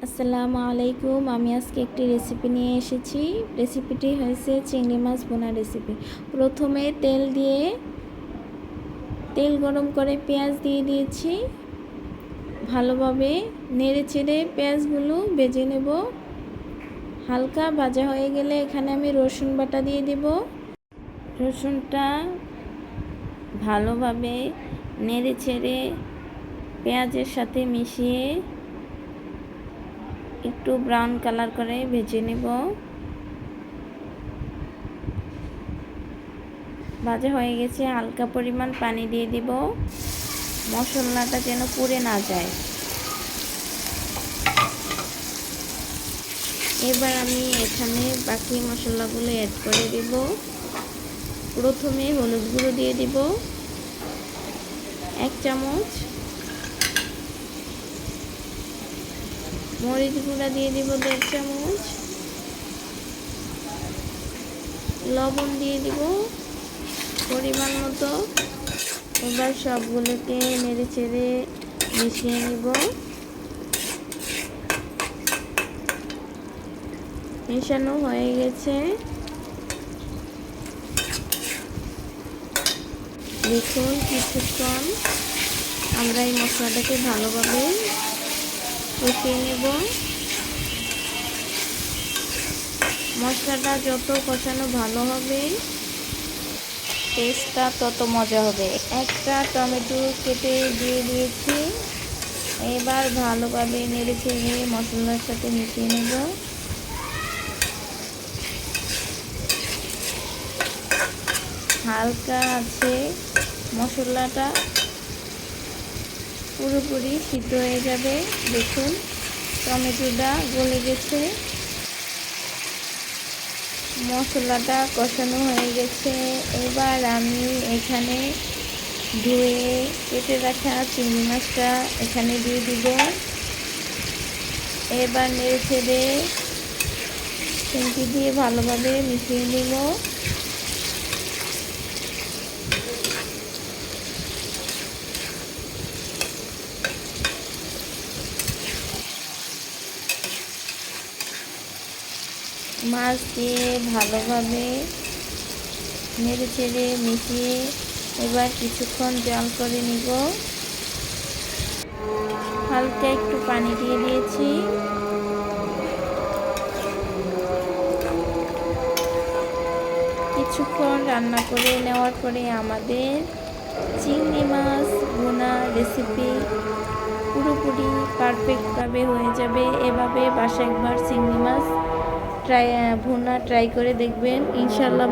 আসসালামু আলাইকুম। আমি আজকে একটি রেসিপি নিয়ে এসেছি। রেসিপিটি হয়েছে চিংড়ি মাছ ভুনা রেসিপি। প্রথমে তেল গরম করে পেঁয়াজ দিয়ে দিয়েছি। ভালোভাবে নেড়ে চেড়ে পেঁয়াজগুলো ভেজে নেব। হালকা ভাজা হয়ে গেলে এখানে আমি রসুন বাটা দিয়ে দেব। রসুনটা ভালোভাবে নেড়ে চেড়ে পেঁয়াজের সাথে মিশিয়ে একটু ব্রাউন কালার করে ভেজে নেব। ভাজা হয়ে গেছে, হালকা পরিমাণ পানি দিয়ে দিব, মশলাটা যেন পুড়ে না যায়। এবার আমি এখানে বাকি মশলাগুলো অ্যাড করে দিব। প্রথমে হলুদ গুঁড়ো দিয়ে দিব 1 চামচ, মরিচ গুঁড়া দিয়ে দিব 1.5 চামচ, লবণ দিয়ে দিব পরিমাণ মতো। এবার সবগুলোকে নেড়ে চেড়ে মিশিয়ে নিব। মেশানো হয়ে গেছে, দেখুন কিছুক্ষণ আমরা এই মশলাটাকে ভালোভাবে কষিয়ে নেব। মশলাটা যত কষানো ভালো হবে টেস্টটা তত মজা হবে। একটা টমেটো কেটে দিয়ে দিয়েছি। এবার ভালোভাবে নেড়ে চেড়ে মশলার সাথে মিশিয়ে নেব। হালকা আছে মশলাটা পুরোপুরি সিদ্ধ হয়ে যাবে। দেখুন টমেটোটা গলে গেছে, মশলাটা কষানো হয়ে গেছে। এবার আমি এখানে ধুয়ে কেটে রাখা চিংড়ি মাছটা এখানে দিয়ে দিব। এবার নেড়ে ছেড়ে চিংড়ি দিয়ে ভালোভাবে মিশিয়ে নিব। মাছ দিয়ে ভালোভাবে নেড়ে চেড়ে মিশিয়ে এবার কিছুক্ষণ জাল করে নিব। হালকা একটু পানি দিয়ে দিয়েছি। কিছুক্ষণ রান্না করে নেওয়ার পরে আমাদের চিংড়ি মাছ ভুনা রেসিপি পুরোপুরি পারফেক্টভাবে হয়ে যাবে। এভাবে বাসায় একবার চিংড়ি মাছ ভুনা ট্রাই করে দেখবেন, ইনশাল্লাহ।